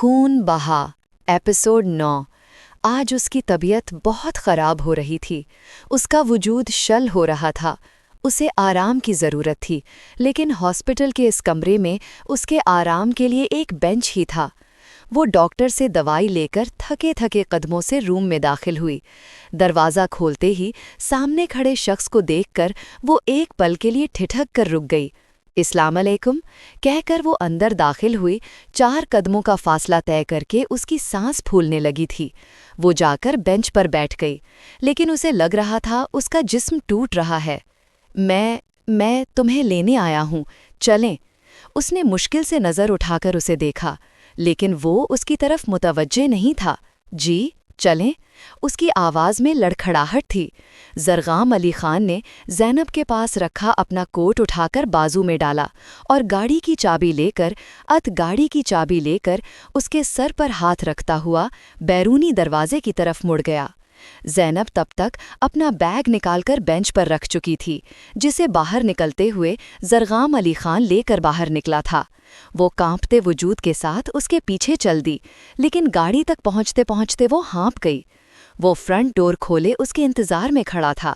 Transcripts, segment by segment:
خون بہا ایپیسوڈ 9۔ آج اس کی طبیعت بہت خراب ہو رہی تھی۔ اس کا وجود شل ہو رہا تھا۔ اسے آرام کی ضرورت تھی، لیکن ہاسپٹل کے اس کمرے میں اس کے آرام کے لیے ایک بینچ ہی تھا۔ وہ ڈاکٹر سے دوائی لے کر تھکے تھکے قدموں سے روم میں داخل ہوئی۔ دروازہ کھولتے ہی سامنے کھڑے شخص کو دیکھ کر وہ ایک پل کے لیے ٹھٹک کر رک گئی۔ السلام علیکم کہہ کر وہ اندر داخل ہوئی۔ 4 قدموں کا فاصلہ طے کر کے اس کی سانس پھولنے لگی تھی۔ وہ جا کر بینچ پر بیٹھ گئی، لیکن اسے لگ رہا تھا اس کا جسم ٹوٹ رہا ہے۔ میں تمہیں لینے آیا ہوں، چلیں۔ اس نے مشکل سے نظر اٹھا کر اسے دیکھا، لیکن وہ اس کی طرف متوجہ نہیں تھا۔ جی چلیں؟ اس کی آواز میں لڑکھڑاہٹ تھی۔ زرغام علی خان نے زینب کے پاس رکھا اپنا کوٹ اٹھا کر بازو میں ڈالا اور گاڑی کی چابی لے کر اس کے سر پر ہاتھ رکھتا ہوا بیرونی دروازے کی طرف مڑ گیا۔ زینب تب تک اپنا بیگ نکال کر بینچ پر رکھ چکی تھی، جسے باہر نکلتے ہوئے زرغام علی خان لے کر باہر نکلا تھا۔ وہ کانپتے وجود کے ساتھ اس کے پیچھے چل دی، لیکن گاڑی تک پہنچتے پہنچتے وہ ہانپ گئی۔ وہ فرنٹ ڈور کھولے اس کے انتظار میں کھڑا تھا۔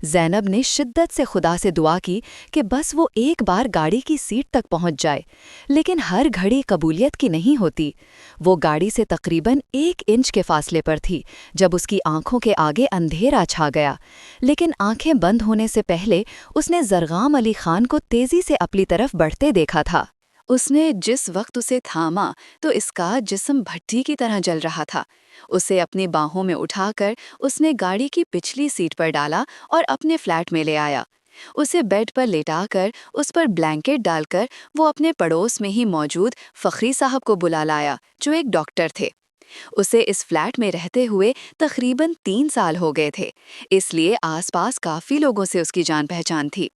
زینب نے شدت سے خدا سے دعا کی کہ بس وہ ایک بار گاڑی کی سیٹ تک پہنچ جائے، لیکن ہر گھڑی قبولیت کی نہیں ہوتی۔ وہ گاڑی سے تقریباً 1 انچ کے فاصلے پر تھی جب اس کی آنکھوں کے آگے اندھیرا چھا گیا، لیکن آنکھیں بند ہونے سے پہلے اس نے زرغام علی خان کو تیزی سے اپنی طرف بڑھتے دیکھا تھا۔ اس نے جس وقت اسے تھاما تو اس کا جسم بھٹی کی طرح جل رہا تھا۔ اسے اپنی باہوں میں اٹھا کر اس نے گاڑی کی پچھلی سیٹ پر ڈالا اور اپنے فلیٹ میں لے آیا۔ اسے بیڈ پر لیٹا کر اس پر بلینکٹ ڈال کر وہ اپنے پڑوس میں ہی موجود فخری صاحب کو بلا لایا، جو ایک ڈاکٹر تھے۔ اسے اس فلیٹ میں رہتے ہوئے تقریباً 3 سال ہو گئے تھے، اس لیے آس پاس کافی لوگوں سے اس کی جان پہچان تھی۔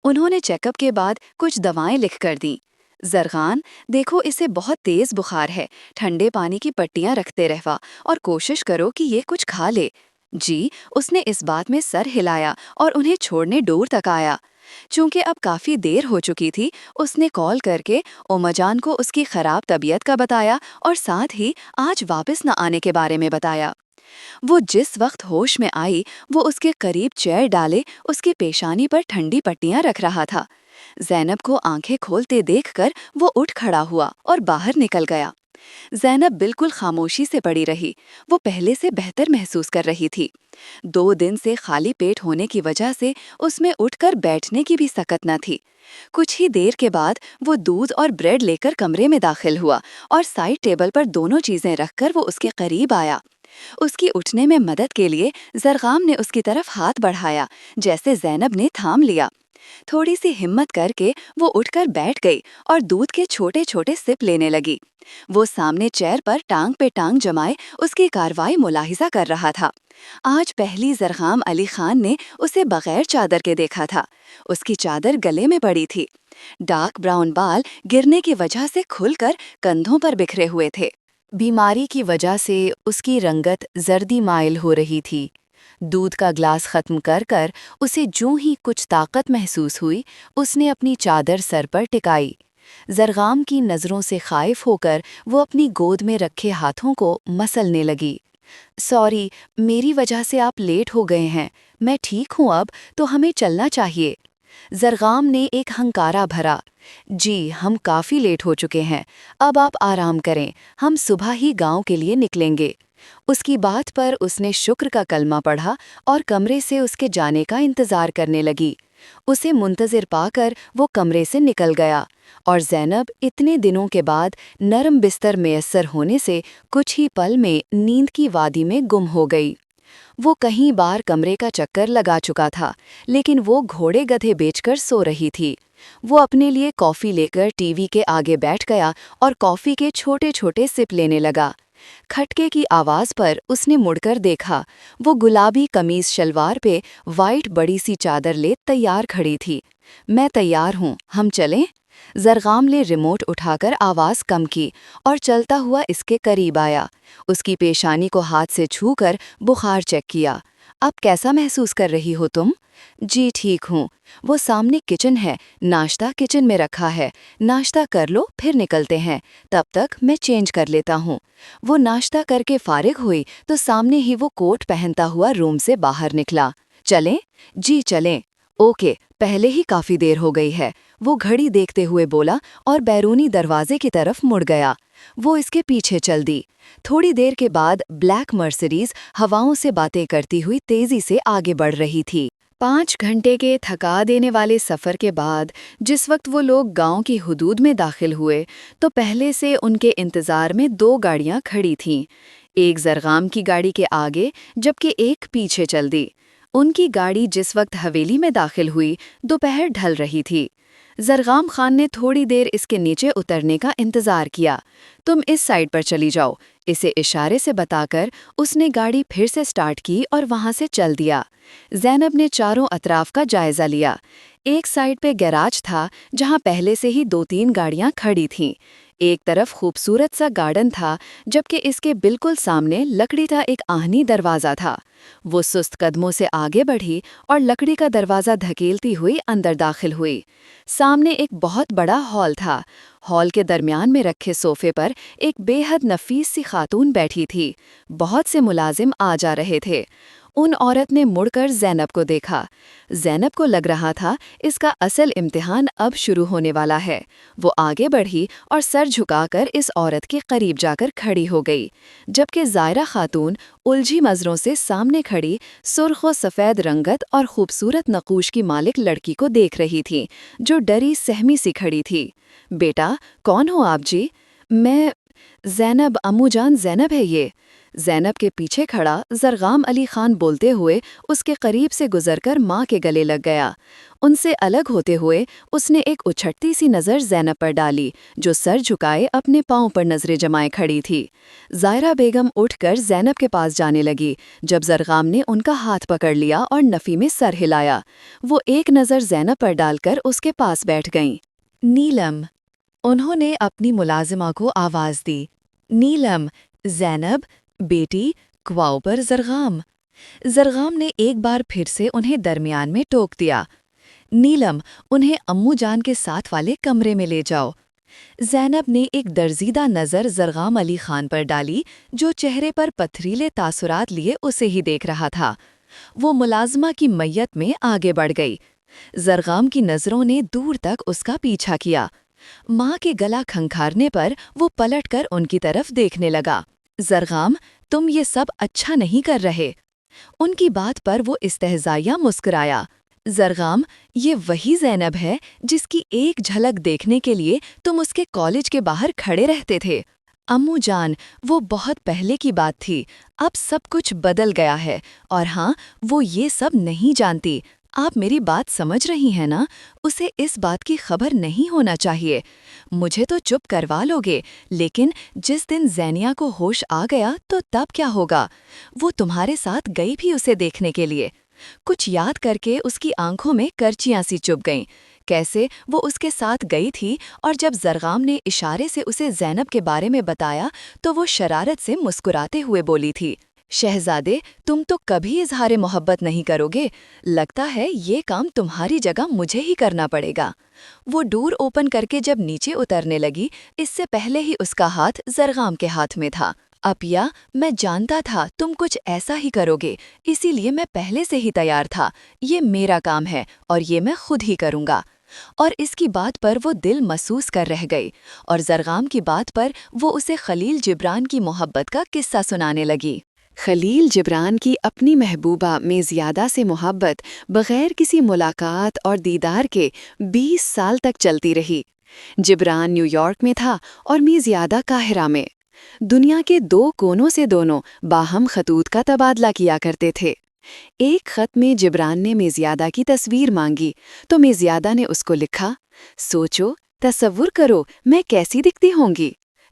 انہوں نے چیک اپ کے بعد کچھ دوائیں لکھ کر دیں۔ زرغان، دیکھو اسے بہت تیز بخار ہے، ٹھنڈے پانی کی پٹیاں رکھتے رہوا اور کوشش کرو کہ یہ کچھ کھا لے۔ جی، اس نے اس بات میں سر ہلایا اور انہیں چھوڑنے ڈور تک آیا۔ چونکہ اب کافی دیر ہو چکی تھی، اس نے کال کر کے اوما جان کو اس کی خراب طبیعت کا بتایا اور ساتھ ہی آج واپس نہ آنے کے بارے میں بتایا۔ وہ جس وقت ہوش میں آئی، وہ اس کے قریب چیئر ڈالے اس کی پیشانی پر ٹھنڈی پٹیاں رکھ رہا تھا۔ زینب کو آنکھیں کھولتے دیکھ کر وہ اٹھ کھڑا ہوا اور باہر نکل گیا۔ زینب بالکل خاموشی سے پڑی رہی۔ وہ پہلے سے بہتر محسوس کر رہی تھی۔ 2 دن سے خالی پیٹ ہونے کی وجہ سے اس میں اٹھ کر بیٹھنے کی بھی سکت نہ تھی۔ کچھ ہی دیر کے بعد وہ دودھ اور بریڈ لے کر کمرے میں داخل ہوا اور سائڈ ٹیبل پر دونوں چیزیں رکھ کر وہ اس کے قریب آیا۔ اس کی اٹھنے میں مدد کے لیے زرغام نے اس کی طرف ہاتھ بڑھایا، جیسے زینب نے تھام لیا۔ تھوڑی سی ہمت کر کے وہ اٹھ کر بیٹھ گئی اور دودھ کے چھوٹے چھوٹے سپ لینے لگی۔ وہ سامنے چیئر پر ٹانگ پہ ٹانگ جمائے اس کی کارروائی ملاحظہ کر رہا تھا۔ آج پہلی زرغام علی خان نے اسے بغیر چادر کے دیکھا تھا۔ اس کی چادر گلے میں پڑی تھی۔ ڈارک براؤن بال گرنے کی وجہ سے کھل کر کندھوں پر بکھرے ہوئے تھے۔ بیماری کی وجہ سے اس کی رنگت زردی مائل ہو رہی تھی۔ دودھ کا گلاس ختم کر کر اسے جوں ہی کچھ طاقت محسوس ہوئی، اس نے اپنی چادر سر پر ٹکائی۔ زرغام کی نظروں سے خائف ہو کر وہ اپنی گود میں رکھے ہاتھوں کو مسلنے لگی۔ سوری، میری وجہ سے آپ لیٹ ہو گئے ہیں، میں ٹھیک ہوں اب تو ہمیں چلنا چاہیے۔ زرغام نے ایک ہنکارا بھرا۔ جی، ہم کافی لیٹ ہو چکے ہیں، اب آپ آرام کریں، ہم صبح ہی گاؤں کے لیے نکلیں گے۔ اس کی بات پر اس نے شکر کا کلمہ پڑھا اور کمرے سے اس کے جانے کا انتظار کرنے لگی۔ اسے منتظر پا کر وہ کمرے سے نکل گیا اور زینب اتنے دنوں کے بعد نرم بستر میسر ہونے سے کچھ ہی پل میں نیند کی وادی میں گم ہو گئی۔ وہ کہیں بار کمرے کا چکر لگا چکا تھا، لیکن وہ گھوڑے گدھے بیچ کر سو رہی تھی۔ وہ اپنے لیے کافی لے کر ٹی وی کے آگے بیٹھ گیا اور کافی کے چھوٹے چھوٹے سپ لینے لگا۔ کھٹکے کی آواز پر اس نے مڑ کر دیکھا۔ وہ گلابی قمیض شلوار پہ وائٹ بڑی سی چادر لے تیار کھڑی تھی۔ میں تیار ہوں، ہم چلیں؟ زرغام نے ریموٹ اٹھا کر آواز کم کی اور چلتا ہوا اس کے قریب آیا۔ اس کی پیشانی کو ہاتھ سے چھو کر بخار چیک کیا۔ اب کیسا محسوس کر رہی ہو تم؟ جی ٹھیک ہوں۔ وہ سامنے کچن ہے، ناشتہ کچن میں رکھا ہے، ناشتہ کر لو پھر نکلتے ہیں، تب تک میں چینج کر لیتا ہوں۔ وہ ناشتہ کر کے فارغ ہوئی تو سامنے ہی وہ کوٹ پہنتا ہوا روم سے باہر نکلا۔ چلیں؟ جی چلیں۔ اوکے، پہلے ہی کافی دیر ہو گئی ہے، وہ گھڑی دیکھتے ہوئے بولا اور بیرونی دروازے کی طرف مڑ گیا۔ وہ اس کے پیچھے چل دی۔ تھوڑی دیر کے بعد بلیک مرسڈیز ہواؤں سے باتیں کرتی ہوئی تیزی سے آگے بڑھ رہی تھی۔ 5 گھنٹے کے تھکا دینے والے سفر کے بعد جس وقت وہ لوگ گاؤں کی حدود میں داخل ہوئے تو پہلے سے ان کے انتظار میں 2 گاڑیاں کھڑی تھیں، ایک زرغام کی گاڑی کے آگے جبکہ ایک پیچھے چل دی۔ ان کی گاڑی جس وقت حویلی میں داخل ہوئی دوپہر ڈھل رہی تھی۔ زرغام خان نے تھوڑی دیر اس کے نیچے اترنے کا انتظار کیا۔ تم اس سائڈ پر چلی جاؤ، اسے اشارے سے بتا کر اس نے گاڑی پھر سے سٹارٹ کی اور وہاں سے چل دیا۔ زینب نے چاروں اطراف کا جائزہ لیا۔ ایک سائڈ پہ گیراج تھا جہاں پہلے سے ہی 2-3 گاڑیاں کھڑی تھیں۔ ایک طرف خوبصورت سا گارڈن تھا جبکہ اس کے بالکل سامنے لکڑی کا ایک آہنی دروازہ تھا۔ وہ سست قدموں سے آگے بڑھی اور لکڑی کا دروازہ دھکیلتی ہوئی اندر داخل ہوئی۔ سامنے ایک بہت بڑا ہال تھا۔ ہال کے درمیان میں رکھے صوفے پر ایک بے حد نفیس سی خاتون بیٹھی تھی۔ بہت سے ملازم آ جا رہے تھے۔ ان عورت نے مڑ کر زینب کو دیکھا۔ زینب کو لگ رہا تھا اس کا اصل امتحان اب شروع ہونے والا ہے۔ وہ آگے بڑھی اور سر جھکا کر اس عورت کے قریب جا کر کھڑی ہو گئی، جبکہ زائرہ خاتون الجھی نظروں سے سامنے کھڑی سرخ و سفید رنگت اور خوبصورت نقوش کی مالک لڑکی کو دیکھ رہی تھی جو ڈری سہمی سی کھڑی تھی۔ بیٹا، کون ہو آپ جی؟ میں زینب، امو جان زینب ہے یہ۔ زینب کے پیچھے کھڑا زرغام علی خان بولتے ہوئے اس کے قریب سے گزر کر ماں کے گلے لگ گیا۔ ان سے الگ ہوتے ہوئے اس نے ایک اچھٹتی سی نظر زینب پر ڈالی جو سر جھکائے اپنے پاؤں پر نظریں جمائے کھڑی تھی۔ زائرہ بیگم اٹھ کر زینب کے پاس جانے لگی جب زرغام نے ان کا ہاتھ پکڑ لیا اور نفی میں سر ہلایا۔ وہ ایک نظر زینب پر ڈال کر اس کے پاس بیٹھ گئیں۔ نیلم، انہوں نے اپنی ملازمہ کو آواز دی۔ نیلم، زینب، بیٹی، کواؤ پر زرغام۔ زرغام نے ایک بار پھر سے انہیں درمیان میں ٹوک دیا۔ نیلم، انہیں امو جان کے ساتھ والے کمرے میں لے جاؤ۔ زینب نے ایک درزیدہ نظر زرغام علی خان پر ڈالی جو چہرے پر پتھریلے تاثرات لیے اسے ہی دیکھ رہا تھا۔ وہ ملازمہ کی میت میں آگے بڑھ گئی۔ زرغام کی نظروں نے دور تک اس کا پیچھا کیا۔ ماں کے گلا کھنکھارنے پر وہ پلٹ کر ان کی طرف دیکھنے لگا۔ زرغام، تم یہ سب اچھا نہیں کر رہے۔ ان کی بات پر وہ استہزائیہ مسکرایا۔ زرغام، یہ وہی زینب ہے جس کی ایک جھلک دیکھنے کے لیے تم اس کے کالج کے باہر کھڑے رہتے تھے۔ امو جان، وہ بہت پہلے کی بات تھی، اب سب کچھ بدل گیا ہے، اور ہاں، وہ یہ سب نہیں جانتی۔ آپ میری بات سمجھ رہی ہیں نا؟ اسے اس بات کی خبر نہیں ہونا چاہیے۔ مجھے تو چپ کروا لو گے، لیکن جس دن زینیہ کو ہوش آ گیا تو تب کیا ہوگا؟ وہ تمہارے ساتھ گئی بھی اسے دیکھنے کے لیے۔ کچھ یاد کر کے اس کی آنکھوں میں کرچیاں سی چبھ گئیں۔ کیسے وہ اس کے ساتھ گئی تھی اور جب زرغام نے اشارے سے اسے زینب کے بارے میں بتایا تو وہ شرارت سے مسکراتے ہوئے بولی تھی، شہزادے، تم تو کبھی اظہار محبت نہیں کرو گے، لگتا ہے یہ کام تمہاری جگہ مجھے ہی کرنا پڑے گا۔ وہ ڈور اوپن کر کے جب نیچے اترنے لگی، اس سے پہلے ہی اس کا ہاتھ زرغام کے ہاتھ میں تھا۔ اپیا، میں جانتا تھا تم کچھ ایسا ہی کرو گے، اسی لیے میں پہلے سے ہی تیار تھا۔ یہ میرا کام ہے اور یہ میں خود ہی کروں گا۔ اور اس کی بات پر وہ دل محسوس کر رہ گئی، اور زرغام کی بات پر وہ اسے خلیل جبران کی محبت کا قصہ سنانے لگی۔ خلیل جبران کی اپنی محبوبہ میزیادہ سے محبت بغیر کسی ملاقات اور دیدار کے 20 سال تک چلتی رہی۔ جبران نیو یارک میں تھا اور میزیادہ قاہرہ میں۔ دنیا کے 2 کونوں سے دونوں باہم خطوط کا تبادلہ کیا کرتے تھے۔ ایک خط میں جبران نے میزیادہ کی تصویر مانگی تو میزیادہ نے اس کو لکھا، سوچو، تصور کرو میں کیسی دکھتی ہوں گی۔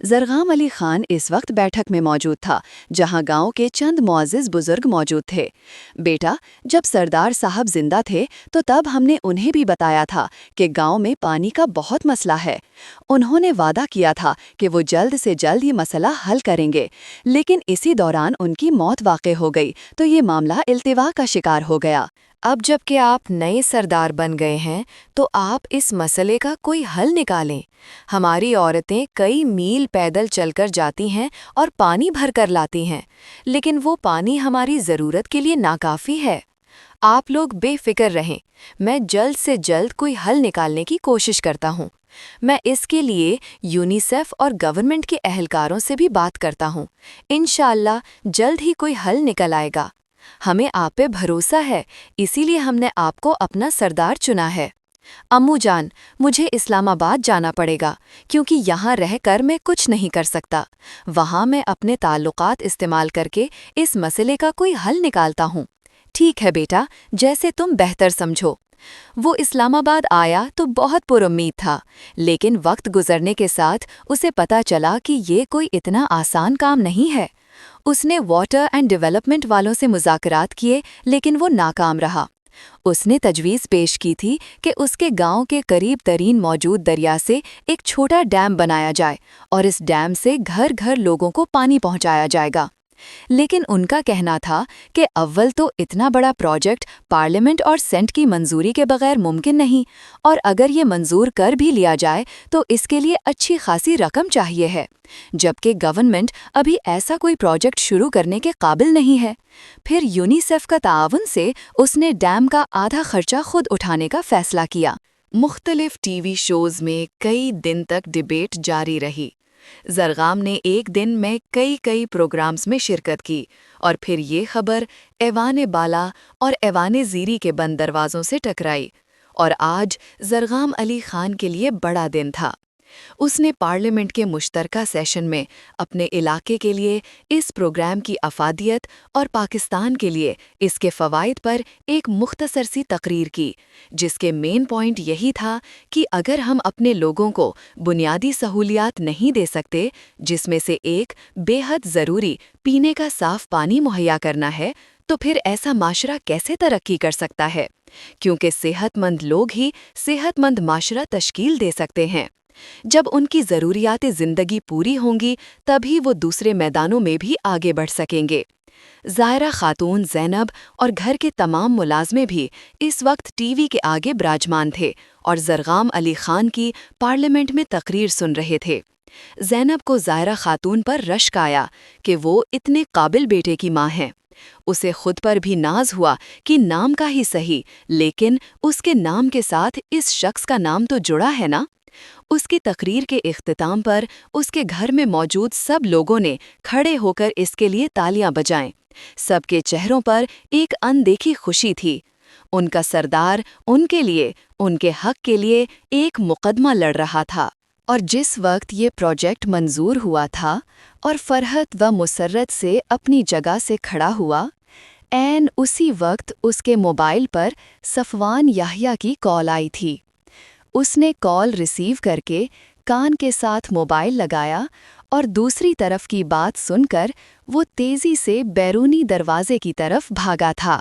زرغام علی خان اس وقت بیٹھک میں موجود تھا جہاں گاؤں کے چند معزز بزرگ موجود تھے۔ بیٹا، جب سردار صاحب زندہ تھے تو تب ہم نے انہیں بھی بتایا تھا کہ گاؤں میں پانی کا بہت مسئلہ ہے۔ انہوں نے وعدہ کیا تھا کہ وہ جلد سے جلد یہ مسئلہ حل کریں گے، لیکن اسی دوران ان کی موت واقع ہو گئی تو یہ معاملہ التوا کا شکار ہو گیا۔ اب جب کہ آپ نئے سردار بن گئے ہیں تو آپ اس مسئلے کا کوئی حل نکالیں۔ ہماری عورتیں کئی میل پیدل چل کر جاتی ہیں اور پانی بھر کر لاتی ہیں، لیکن وہ پانی ہماری ضرورت کے لیے ناکافی ہے۔ آپ لوگ بے فکر رہیں، میں جلد سے جلد کوئی حل نکالنے کی کوشش کرتا ہوں۔ میں اس کے لیے یونیسیف اور گورنمنٹ کے اہلکاروں سے بھی بات کرتا ہوں۔ انشاءاللہ جلد ہی کوئی حل نکل آئے گا۔ ہمیں آپ پہ بھروسہ ہے، اسی لیے ہم نے آپ کو اپنا سردار چنا ہے۔ امو جان، مجھے اسلام آباد جانا پڑے گا کیونکہ یہاں رہ کر میں کچھ نہیں کر سکتا۔ وہاں میں اپنے تعلقات استعمال کر کے اس مسئلے کا کوئی حل نکالتا ہوں۔ ٹھیک ہے بیٹا، جیسے تم بہتر سمجھو۔ وہ اسلام آباد آیا تو بہت پر امید تھا، لیکن وقت گزرنے کے ساتھ اسے پتہ چلا کہ یہ کوئی اتنا آسان کام نہیں ہے۔ اس نے واٹر اینڈ ڈیولپمنٹ والوں سے مذاکرات کیے، لیکن وہ ناکام رہا۔ اس نے تجویز پیش کی تھی کہ اس کے گاؤں کے قریب ترین موجود دریا سے ایک چھوٹا ڈیم بنایا جائے اور اس ڈیم سے گھر گھر لوگوں کو پانی پہنچایا جائے گا۔ لیکن ان کا کہنا تھا کہ اول تو اتنا بڑا پروجیکٹ پارلیمنٹ اور سینٹ کی منظوری کے بغیر ممکن نہیں، اور اگر یہ منظور کر بھی لیا جائے تو اس کے لیے اچھی خاصی رقم چاہیے ہے، جبکہ گورنمنٹ ابھی ایسا کوئی پروجیکٹ شروع کرنے کے قابل نہیں ہے۔ پھر یونیسیف کا تعاون سے اس نے ڈیم کا آدھا خرچہ خود اٹھانے کا فیصلہ کیا۔ مختلف ٹی وی شوز میں کئی دن تک ڈیبیٹ جاری رہی۔ زرغام نے ایک دن میں کئی پروگرامز میں شرکت کی، اور پھر یہ خبر ایوان بالا اور ایوان زیری کے بند دروازوں سے ٹکرائی، اور آج زرغام علی خان کے لیے بڑا دن تھا۔ اس نے پارلیمنٹ کے مشترکہ سیشن میں اپنے علاقے کے لیے اس پروگرام کی افادیت اور پاکستان کے لیے اس کے فوائد پر ایک مختصر سی تقریر کی، جس کے مین پوائنٹ یہی تھا کہ اگر ہم اپنے لوگوں کو بنیادی سہولیات نہیں دے سکتے، جس میں سے ایک بے حد ضروری پینے کا صاف پانی مہیا کرنا ہے، تو پھر ایسا معاشرہ کیسے ترقی کر سکتا ہے؟ کیونکہ صحت مند لوگ ہی صحت مند معاشرہ تشکیل دے سکتے ہیں۔ جب ان کی ضروریات زندگی پوری ہوں گی تبھی وہ دوسرے میدانوں میں بھی آگے بڑھ سکیں گے۔ زائرہ خاتون زینب اور گھر کے تمام ملازمے بھی اس وقت ٹی وی کے آگے براجمان تھے اور زرغام علی خان کی پارلیمنٹ میں تقریر سن رہے تھے۔ زینب کو زائرہ خاتون پر رشک آیا کہ وہ اتنے قابل بیٹے کی ماں ہیں۔ اسے خود پر بھی ناز ہوا کہ نام کا ہی صحیح، لیکن اس کے نام کے ساتھ اس شخص کا نام تو جڑا ہے نا۔ اس کی تقریر کے اختتام پر اس کے گھر میں موجود سب لوگوں نے کھڑے ہو کر اس کے لیے تالیاں بجائیں۔ سب کے چہروں پر ایک اندیکھی خوشی تھی۔ ان کا سردار ان کے لیے، ان کے حق کے لیے ایک مقدمہ لڑ رہا تھا۔ اور جس وقت یہ پروجیکٹ منظور ہوا تھا اور فرحت و مسرت سے اپنی جگہ سے کھڑا ہوا، عین اسی وقت اس کے موبائل پر صفوان یحییٰ کی کال آئی تھی۔ اس نے کال ریسیو کر کے کان کے ساتھ موبائل لگایا اور دوسری طرف کی بات سن کر وہ تیزی سے بیرونی دروازے کی طرف بھاگا تھا۔